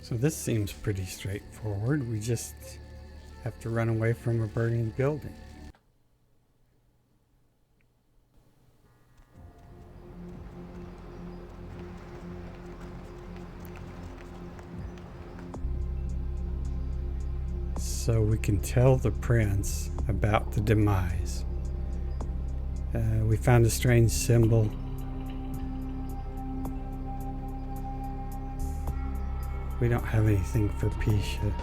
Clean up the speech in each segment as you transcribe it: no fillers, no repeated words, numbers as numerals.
So this seems pretty straightforward. We just have to run away from a burning building. So we can tell the prince about the demise. We found a strange symbol. We don't have anything for Pisha.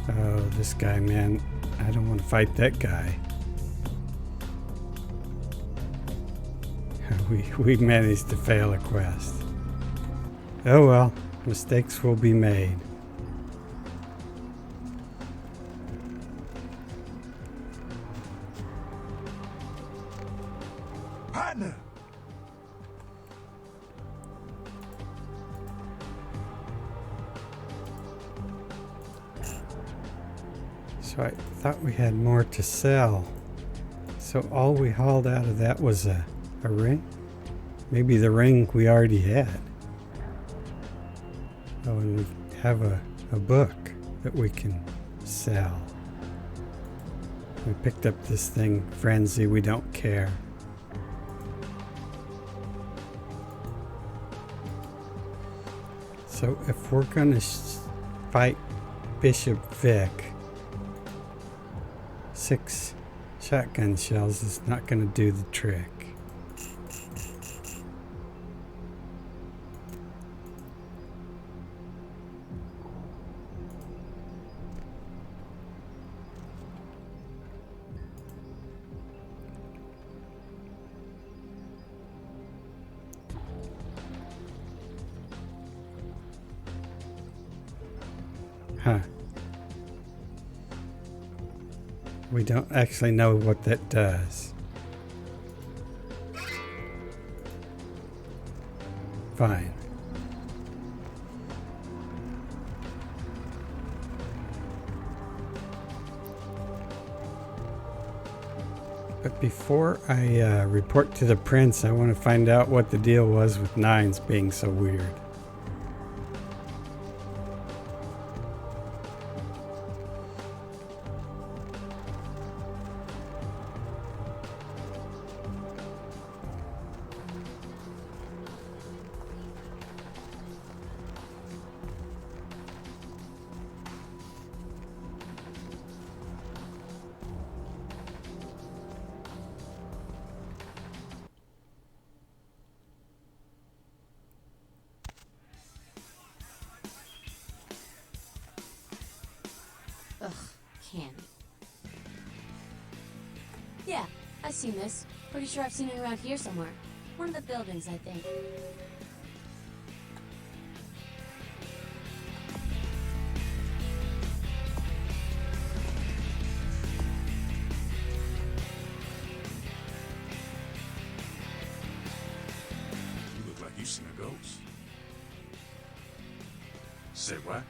Oh, this guy, man. I don't want to fight that guy. We managed to fail a quest. Oh well, mistakes will be made. Partner! So I thought we had more to sell. So all we hauled out of that was a ring? Maybe the ring we already had. Oh, and we have a book that we can sell. We picked up this thing, Frenzy, we don't care. So if we're gonna fight Bishop Vic, 6 shotgun shells is not gonna do the trick. Huh. We don't actually know what that does. Fine. But before I report to the prince, I want to find out what the deal was with 9s being so weird. Ugh, candy. Yeah, I've seen this. Pretty sure I've seen it around here somewhere. One of the buildings, I think. You look like you've seen a ghost. Say what?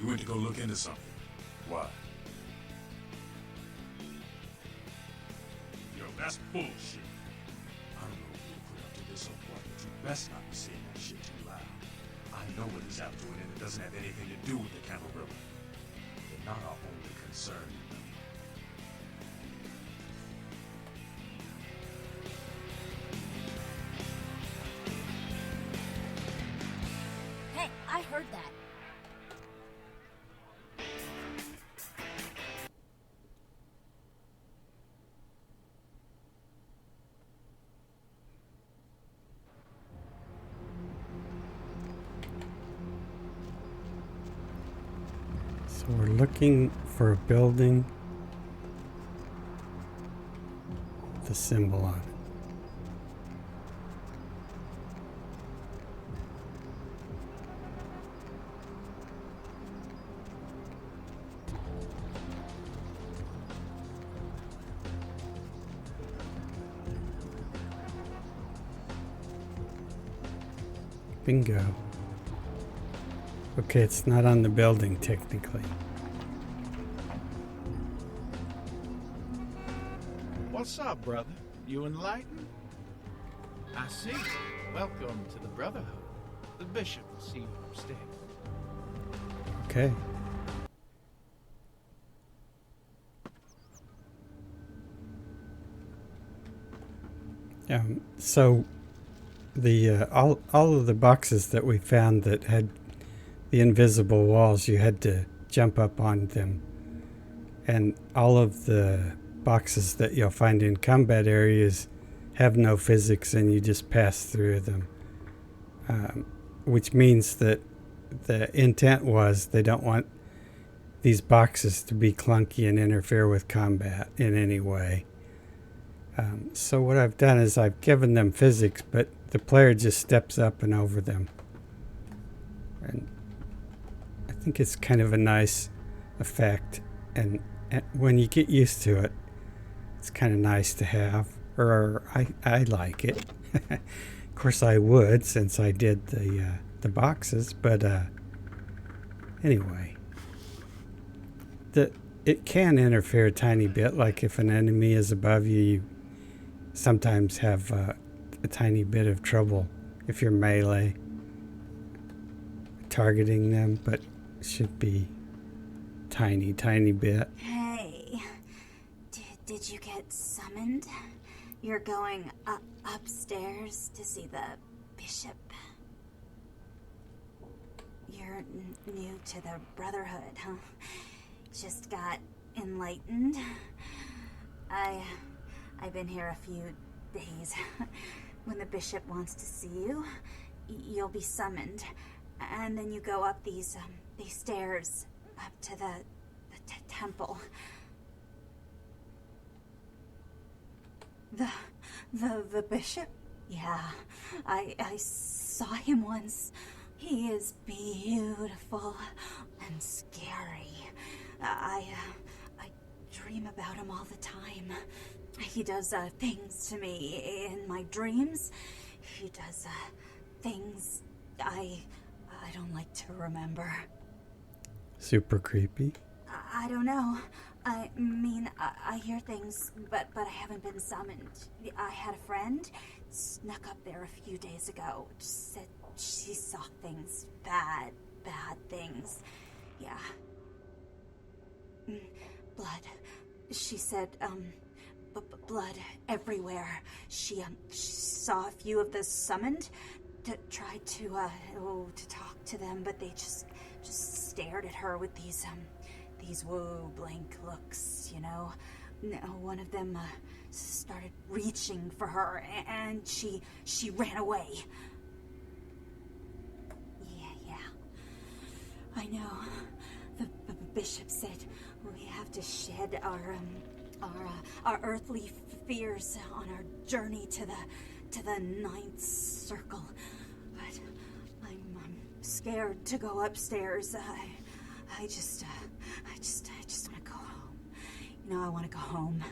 You went to go look into something. Why? Yo, that's bullshit. I don't know who put up to this or what, but you best not be saying that shit too loud. I know what he's out doing, and it doesn't have anything to do with the Camarilla. They're not our only concern, you know. Hey, I heard that. So we're looking for a building with a symbol on it. Bingo. Okay, it's not on the building technically. What's up, brother? You enlightened? I I see. Welcome to the Brotherhood. The Bishop will see you upstairs. Okay. So the all of the boxes that we found that had the invisible walls, you had to jump up on them, and all of the boxes that you'll find in combat areas have no physics, and you just pass through them, which means that the intent was they don't want these boxes to be clunky and interfere with combat in any way. So what I've done is I've given them physics, but the player just steps up and over them. And I think it's kind of a nice effect. And when you get used to it, it's kind of nice to have. Or I like it. Of course I would, since I did the boxes. But anyway. It can interfere a tiny bit. Like if an enemy is above you, you sometimes have a tiny bit of trouble if you're melee targeting them, but it should be tiny bit. Hey, did you get summoned? You're going upstairs to see the Bishop. You're new to the Brotherhood, huh? Just got enlightened. I've been here a few days. When the Bishop wants to see you, you'll be summoned, and then you go up these stairs up to the temple. The Bishop? Yeah, I saw him once. He is beautiful and scary. I dream about him all the time. He does things to me in my dreams. He does things I don't like to remember. Super creepy. I don't know. I mean, I hear things, but I haven't been summoned. I had a friend snuck up there a few days ago. Said she saw things, bad things. Yeah. Blood. She said, blood everywhere. She saw a few of the summoned, tried to talk to them, but they just stared at her with these blank looks, you know. One of them started reaching for her, and she ran away. Yeah. I know. The Bishop said we have to shed our earthly fears on our journey to the ninth circle. But I'm scared to go upstairs. I just want to go home. You know, I want to go home.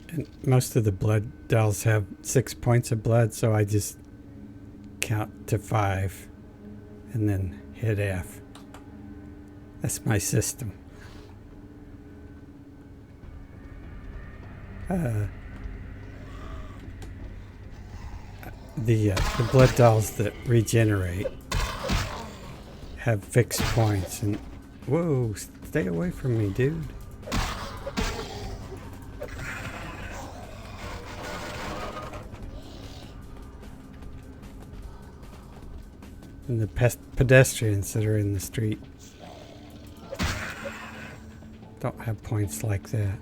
And most of the blood dolls have 6 points of blood, so I just count to 5 and then hit F. That's my system. The blood dolls that regenerate have fixed points, and whoa, stay away from me, dude. And the pedestrians that are in the street don't have points like that.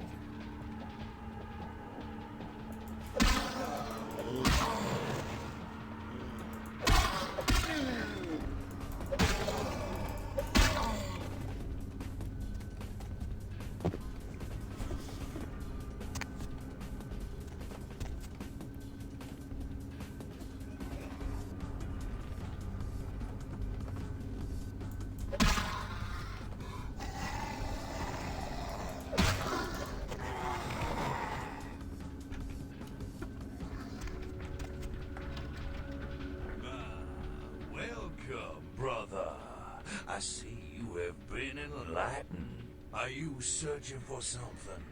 I see you have been enlightened. Are you searching for something?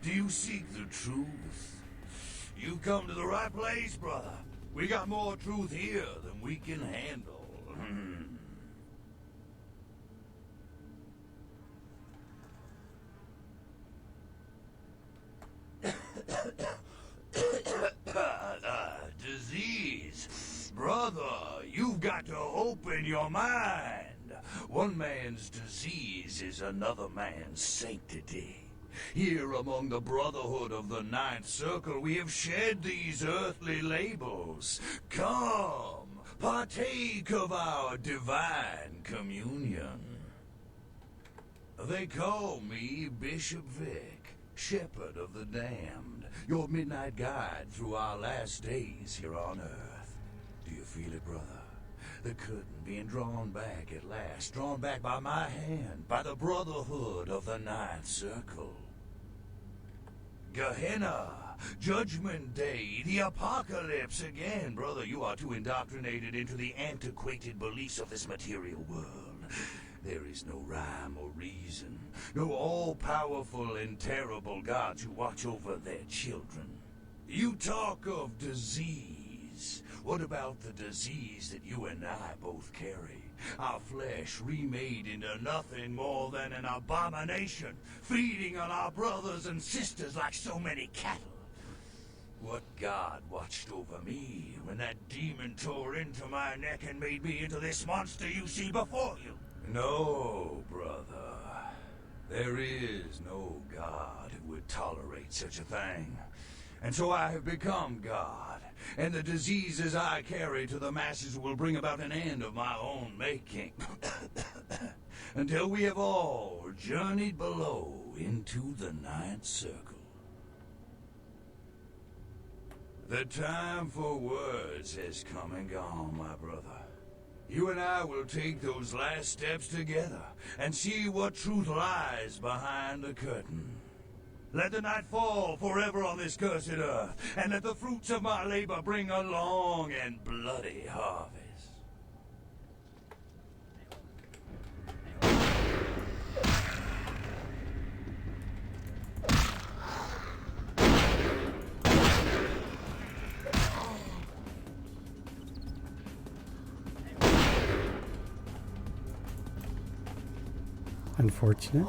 Do you seek the truth? You come to the right place, brother. We got more truth here than we can handle. Disease. Brother, you've got to open your mind. One man's disease is another man's sanctity. Here among the brotherhood of the Ninth Circle, we have shed these earthly labels. Come, partake of our divine communion. They call me Bishop Vic, Shepherd of the Damned, your midnight guide through our last days here on Earth. Do you feel it, brother? The curtain being drawn back at last, drawn back by my hand, by the brotherhood of the Ninth Circle. Gehenna, Judgment Day, the apocalypse again. Brother, you are too indoctrinated into the antiquated beliefs of this material world. There is no rhyme or reason, no all-powerful and terrible gods who watch over their children. You talk of disease. What about the disease that you and I both carry? Our flesh remade into nothing more than an abomination, feeding on our brothers and sisters like so many cattle. What God watched over me when that demon tore into my neck and made me into this monster you see before you? No, brother. There is no God who would tolerate such a thing. And so I have become God, and the diseases I carry to the masses will bring about an end of my own making. Until we have all journeyed below into the Ninth Circle. The time for words has come and gone, my brother. You and I will take those last steps together and see what truth lies behind the curtain. Let the night fall forever on this cursed earth, and let the fruits of my labor bring a long and bloody harvest. Unfortunate.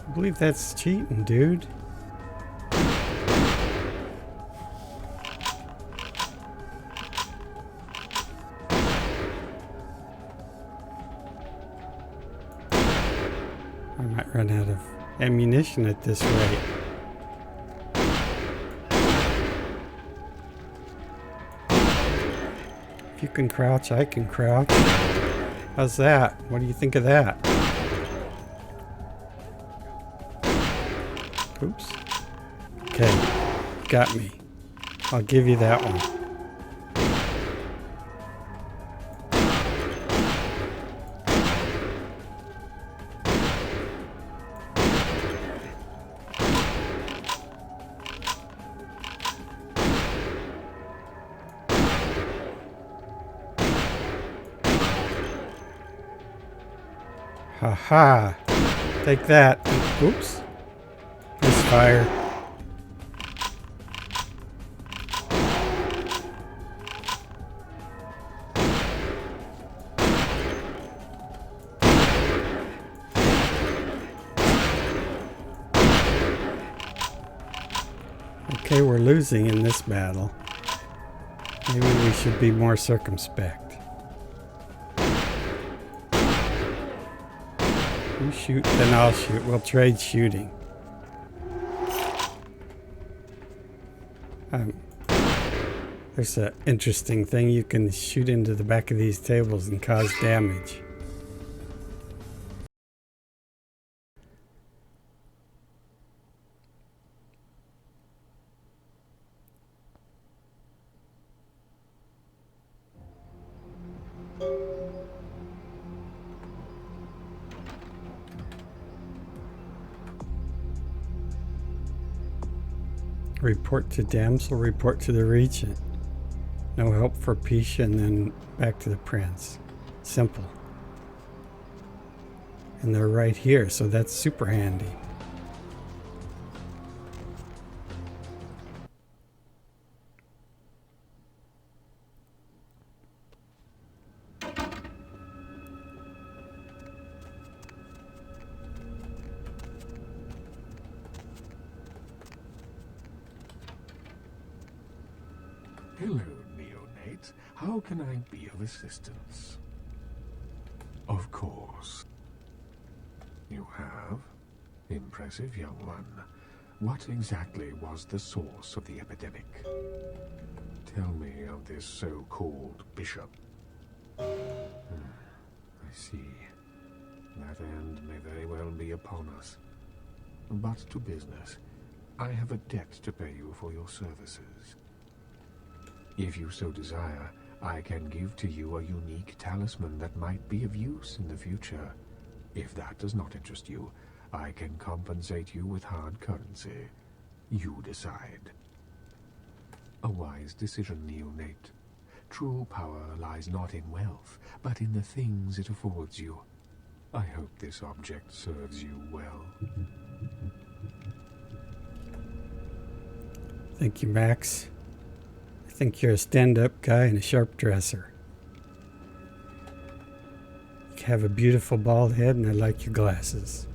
I believe that's cheating, dude. I might run out of ammunition at this rate. If you can crouch, I can crouch. How's that? What do you think of that? Oops. Okay, got me. I'll give you that one. Ha-ha. Take that. Oops. Misfire. Okay, we're losing in this battle. Maybe we should be more circumspect. You shoot, then I'll shoot. We'll trade shooting. There's an interesting thing. You can shoot into the back of these tables and cause damage. Report to damsel, report to the regent. No help for Pisha, and then back to the prince. Simple. And they're right here, so that's super handy. Hello, neonate. How can I be of assistance? Of course. You have? Impressive, young one. What exactly was the source of the epidemic? Tell me of this so-called bishop. I see. That end may very well be upon us. But to business. I have a debt to pay you for your services. If you so desire, I can give to you a unique talisman that might be of use in the future. If that does not interest you, I can compensate you with hard currency. You decide. A wise decision, neonate. True power lies not in wealth, but in the things it affords you. I hope this object serves you well. Thank you, Max. I think you're a stand-up guy and a sharp dresser. You have a beautiful bald head, and I like your glasses.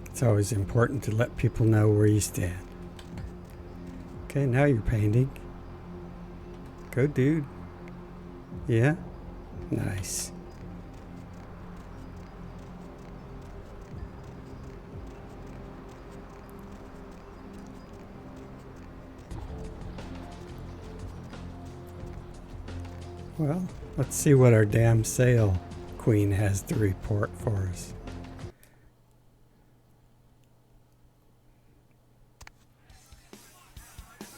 It's always important to let people know where you stand. Okay, now you're painting. Go, dude. Yeah? Nice. Well, let's see what our damn sail queen has to report for us.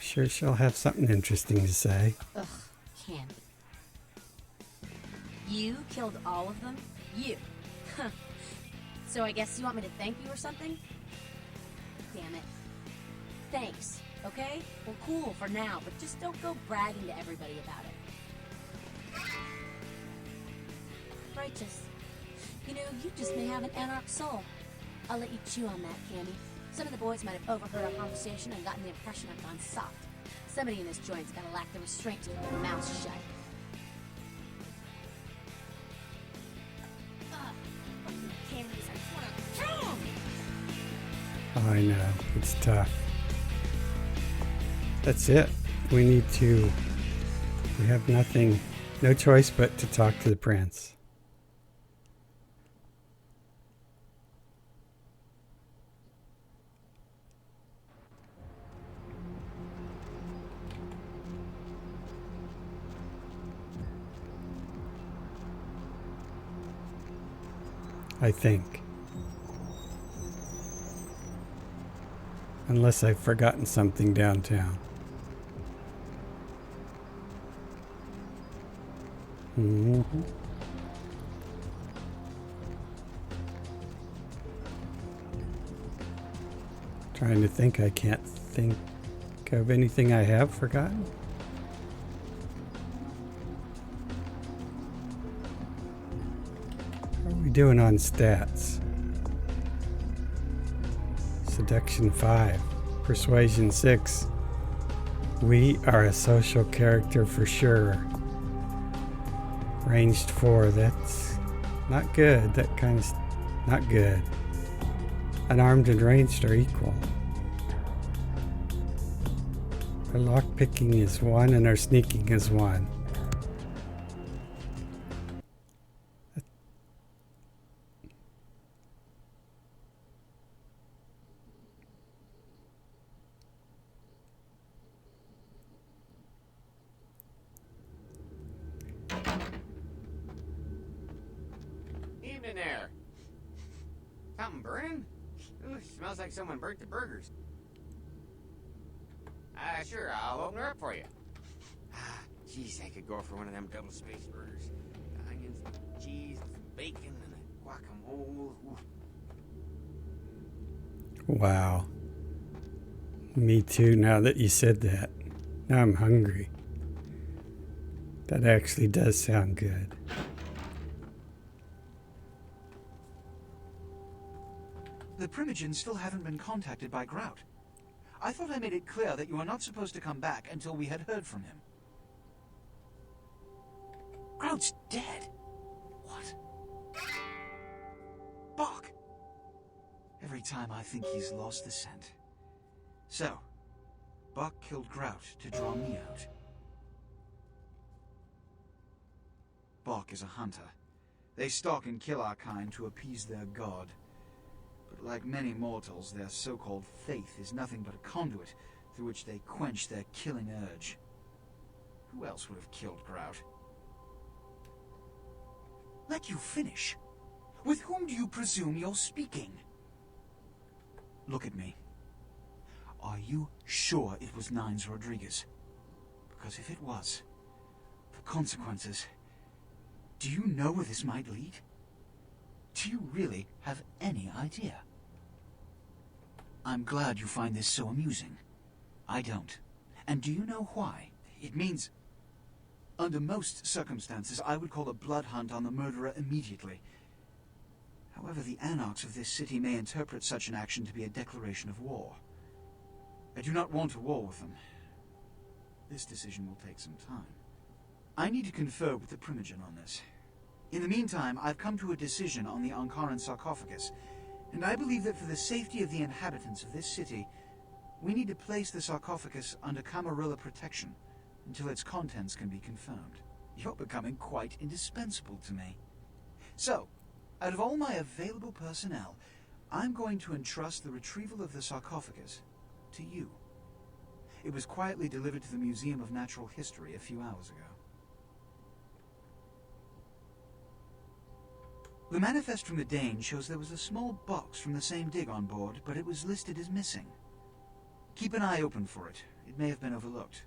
Sure she'll have something interesting to say. Ugh, Candy. You killed all of them? You? Huh. So I guess you want me to thank you or something? Damn it. Thanks, okay? Well, cool for now, but just don't go bragging to everybody about it. Righteous. You know, you just may have an anarch soul. I'll let you chew on that, Candy. Some of the boys might have overheard our conversation and gotten the impression I've gone soft. Somebody in this joint's gotta lack the restraint to keep their mouths shut. Candies, I just wanna kill 'em! Oh, I know, it's tough. That's it. We have nothing, no choice but to talk to the prince. I think. Unless I've forgotten something downtown. Mm-hmm. Trying to think, I can't think of anything I have forgotten. How are we doing on stats? Seduction 5, Persuasion 6. We are a social character for sure. Ranged 4, that's not good. That kind of Not good. Unarmed and ranged are equal. Our lockpicking is 1 and our sneaking is 1. Evening there. Something burning? Ooh, smells like someone burnt the burgers. Sure, I'll open her up for you. Jeez, I could go for one of them double-spaced burgers. Onions, cheese, bacon, and a guacamole. Ooh. Wow. Me too, now that you said that. Now I'm hungry. That actually does sound good. The Primogens still haven't been contacted by Grout. I thought I made it clear that you are not supposed to come back until we had heard from him. Grout's dead. What? Bok! Every time I think he's lost the scent. So, Bok killed Grout to draw me out. Bok is a hunter. They stalk and kill our kind to appease their god. But like many mortals, their so-called faith is nothing but a conduit through which they quench their killing urge. Who else would have killed Grout? Let you finish. With whom do you presume you're speaking? Look at me. Are you sure it was Nines Rodriguez? Because if it was, the consequences... Do you know where this might lead? Do you really have any idea? I'm glad you find this so amusing. I don't. And do you know why? It means... Under most circumstances, I would call a blood hunt on the murderer immediately. However, the anarchs of this city may interpret such an action to be a declaration of war. I do not want a war with them. This decision will take some time. I need to confer with the Primogen on this. In the meantime, I've come to a decision on the Ankaran sarcophagus, and I believe that for the safety of the inhabitants of this city, we need to place the sarcophagus under Camarilla protection until its contents can be confirmed. You're becoming quite indispensable to me. So, out of all my available personnel, I'm going to entrust the retrieval of the sarcophagus to you. It was quietly delivered to the Museum of Natural History a few hours ago. The manifest from the Dane shows there was a small box from the same dig on board, but it was listed as missing. Keep an eye open for it. It may have been overlooked.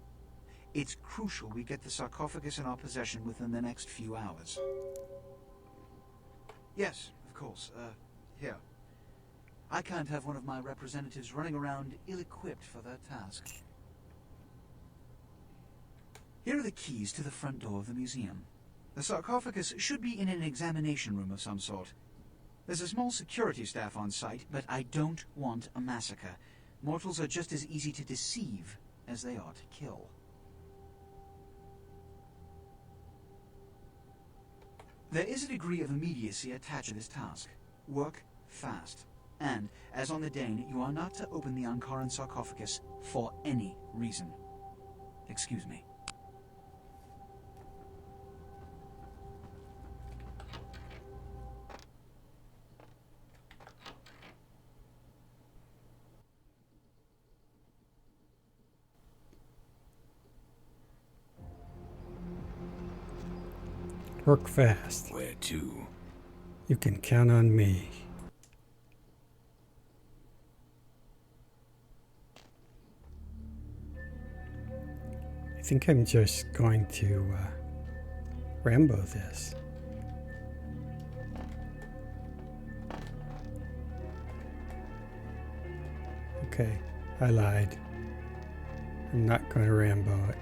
It's crucial we get the sarcophagus in our possession within the next few hours. Yes, of course. Here. I can't have one of my representatives running around ill-equipped for their task. Here are the keys to the front door of the museum. The sarcophagus should be in an examination room of some sort. There's a small security staff on site, but I don't want a massacre. Mortals are just as easy to deceive as they are to kill. There is a degree of immediacy attached to this task. Work fast. And, as on the Dane, you are not to open the Ankaran sarcophagus for any reason. Excuse me. Work fast. Where to? You can count on me. I think I'm just going to Rambo this. Okay, I lied. I'm not going to Rambo it.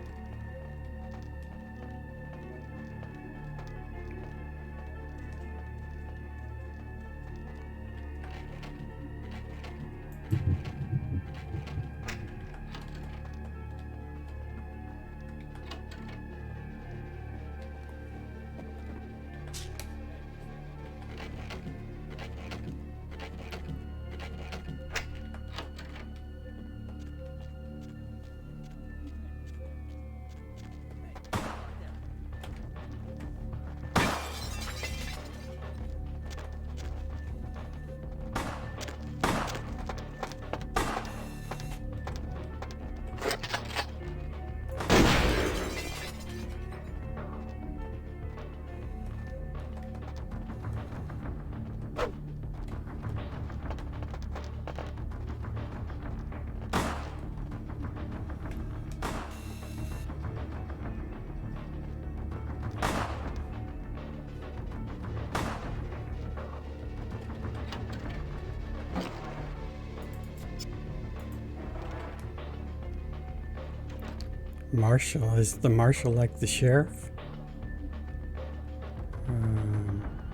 Marshal. Is the marshal like the sheriff?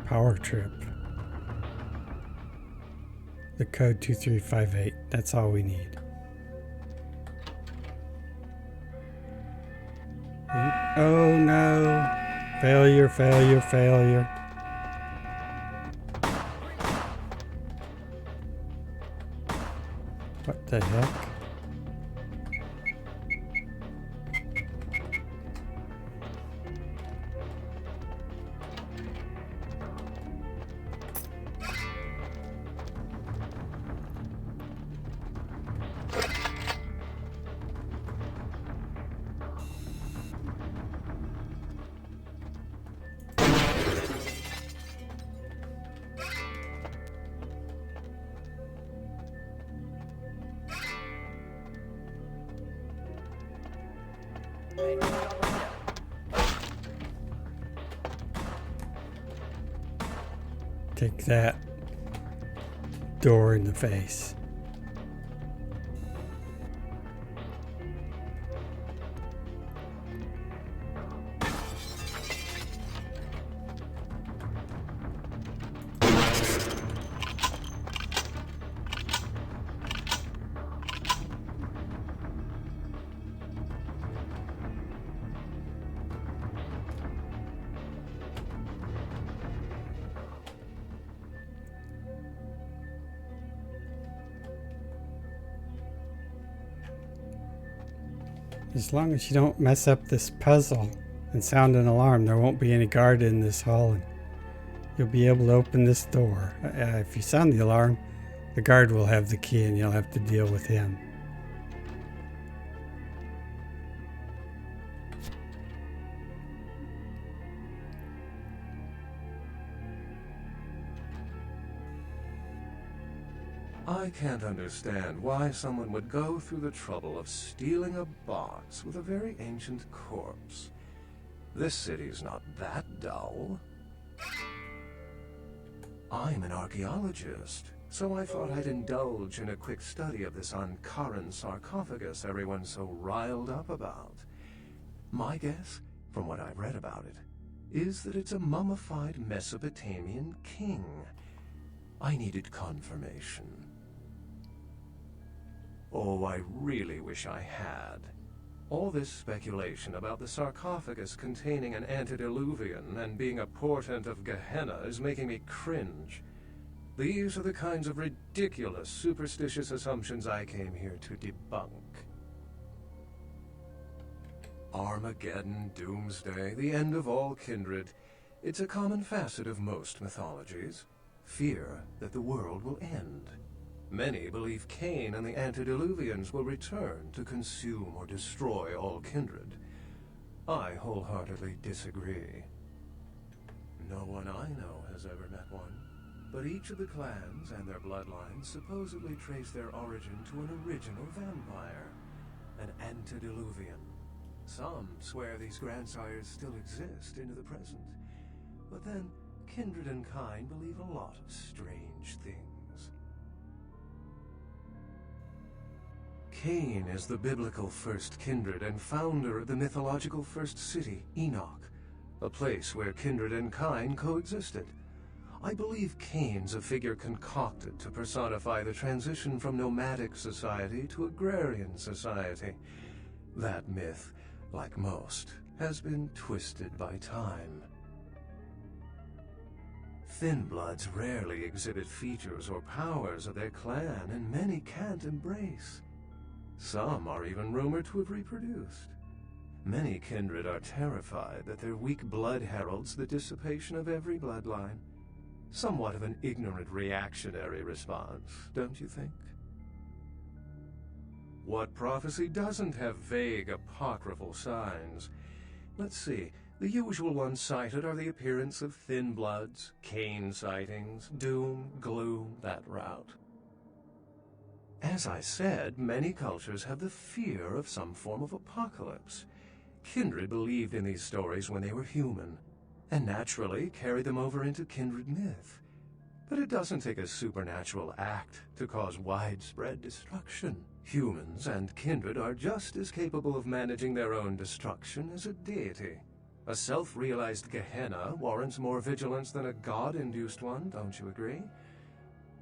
Power trip. The code 2358. That's all we need. Oh no. Failure, failure, failure. What the heck? Take that door in the face. As long as you don't mess up this puzzle and sound an alarm, there won't be any guard in this hall, and you'll be able to open this door. If you sound the alarm, the guard will have the key and you'll have to deal with him. I can't understand why someone would go through the trouble of stealing a box with a very ancient corpse. This city's not that dull. I'm an archaeologist, so I thought I'd indulge in a quick study of this Ankaran sarcophagus everyone's so riled up about. My guess, from what I've read about it, is that it's a mummified Mesopotamian king. I needed confirmation. Oh, I really wish I had. All this speculation about the sarcophagus containing an antediluvian and being a portent of Gehenna is making me cringe. These are the kinds of ridiculous, superstitious assumptions I came here to debunk. Armageddon, doomsday, the end of all kindred. It's a common facet of most mythologies. Fear that the world will end. Many believe Cain and the antediluvians will return to consume or destroy all kindred. I wholeheartedly disagree. No one I know has ever met one, but each of the clans and their bloodlines supposedly trace their origin to an original vampire, an antediluvian. Some swear these grandsires still exist into the present, but then kindred and kind believe a lot of strange things. Cain is the biblical first kindred and founder of the mythological first city, Enoch, a place where kindred and kind coexisted. I believe Cain's a figure concocted to personify the transition from nomadic society to agrarian society. That myth, like most, has been twisted by time. Thin bloods rarely exhibit features or powers of their clan, and many can't embrace. Some are even rumored to have reproduced. Many kindred are terrified that their weak blood heralds the dissipation of every bloodline. Somewhat of an ignorant reactionary response, don't you think? What prophecy doesn't have vague apocryphal signs? Let's see. The usual ones cited are the appearance of thin bloods, Cain sightings, doom, gloom, that route. As I said, many cultures have the fear of some form of apocalypse. Kindred believed in these stories when they were human, and naturally carried them over into kindred myth. But it doesn't take a supernatural act to cause widespread destruction, Humans and kindred are just as capable of managing their own destruction as a deity. A self-realized Gehenna warrants more vigilance than a god-induced one, don't you agree?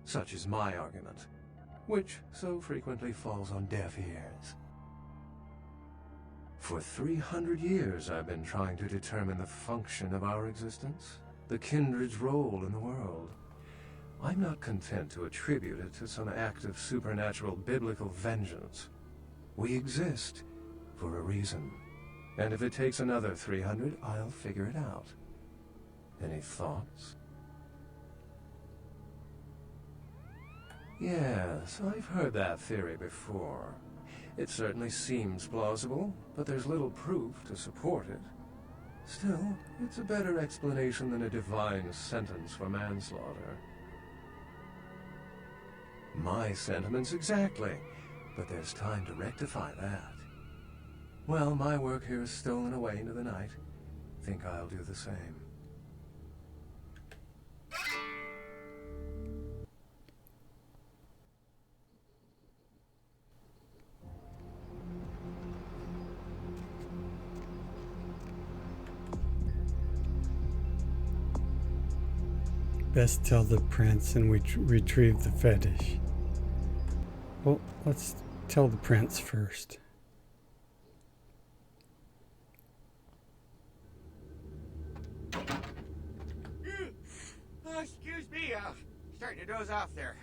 Such is my argument, which so frequently falls on deaf ears. For 300 years I've been trying to determine the function of our existence, the kindred's role in the world. I'm not content to attribute it to some act of supernatural biblical vengeance. We exist for a reason. And if it takes another 300, I'll figure it out. Any thoughts? Yes, I've heard that theory before. It certainly seems plausible, but there's little proof to support it. Still, it's a better explanation than a divine sentence for manslaughter. My sentiments exactly, but there's time to rectify that. Well, my work here is stolen away into the night. Think I'll do the same. Best tell the prince and we retrieve the fetish. Well, let's tell the prince first. Excuse me, starting to doze off there.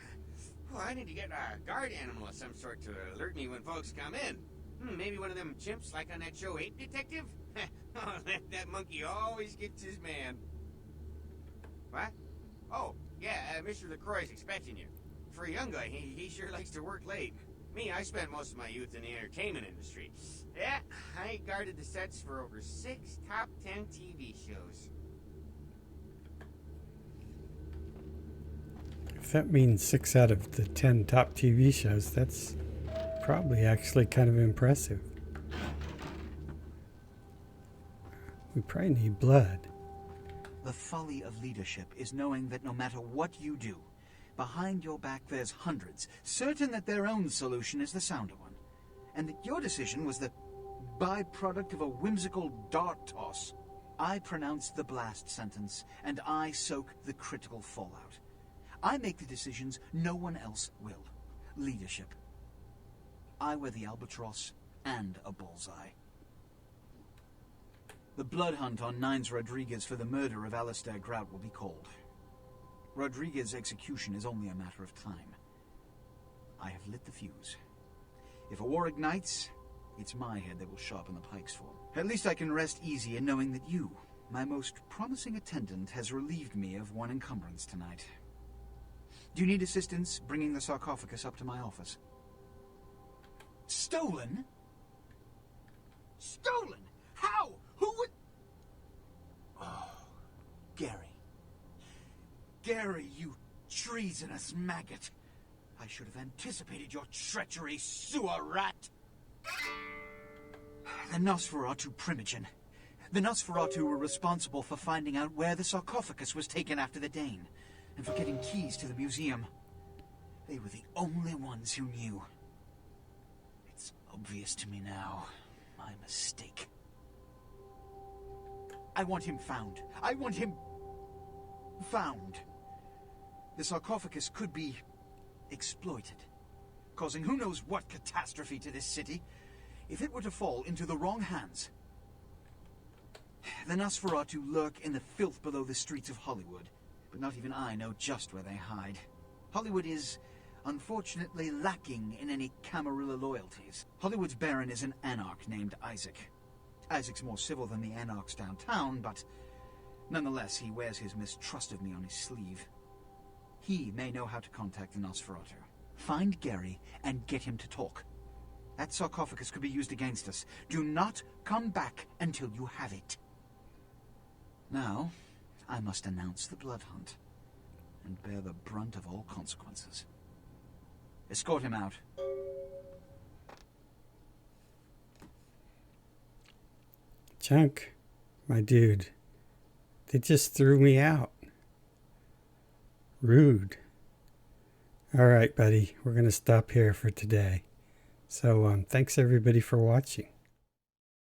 Oh, I need to get a guard animal of some sort to alert me when folks come in. Maybe one of them chimps like on that show Ape Detective? Oh, that monkey always gets his man. What? Oh, yeah, Mr. LaCroix's expecting you. For a young guy, he sure likes to work late. Me, I spent most of my youth in the entertainment industry. Yeah, I guarded the sets for over 6 top 10 TV shows. If that means 6 out of the 10 top TV shows, that's probably actually kind of impressive. We probably need blood. The folly of leadership is knowing that no matter what you do, behind your back there's hundreds, certain that their own solution is the sounder one, and that your decision was the byproduct of a whimsical dart toss. I pronounce the blast sentence, and I soak the critical fallout. I make the decisions no one else will. Leadership. I wear the albatross and a bullseye. The blood hunt on Nines Rodriguez for the murder of Alistair Grout will be called. Rodriguez's execution is only a matter of time. I have lit the fuse. If a war ignites, it's my head they will sharpen the pikes for. At least I can rest easy in knowing that you, my most promising attendant, has relieved me of one encumbrance tonight. Do you need assistance bringing the sarcophagus up to my office? Stolen? Stolen? How? Who would... Oh, Gary. Gary, you treasonous maggot. I should have anticipated your treachery, sewer rat. The Nosferatu Primogen. The Nosferatu were responsible for finding out where the sarcophagus was taken after the Dane, and for getting keys to the museum. They were the only ones who knew. It's obvious to me now. My mistake. I want him found. I want him found. The sarcophagus could be exploited, causing who knows what catastrophe to this city if it were to fall into the wrong hands. The Nosferatu lurk in the filth below the streets of Hollywood, but not even I know just where they hide. Hollywood is, unfortunately, lacking in any Camarilla loyalties. Hollywood's baron is an anarch named Isaac. Isaac's more civil than the anarchs downtown, but nonetheless he wears his mistrust of me on his sleeve. He may know how to contact the Nosferatu. Find Gary and get him to talk. That sarcophagus could be used against us. Do not come back until you have it. Now, I must announce the blood hunt and bear the brunt of all consequences. Escort him out. Chunk, my dude, they just threw me out. Rude. All right, buddy, we're going to stop here for today. So thanks everybody for watching.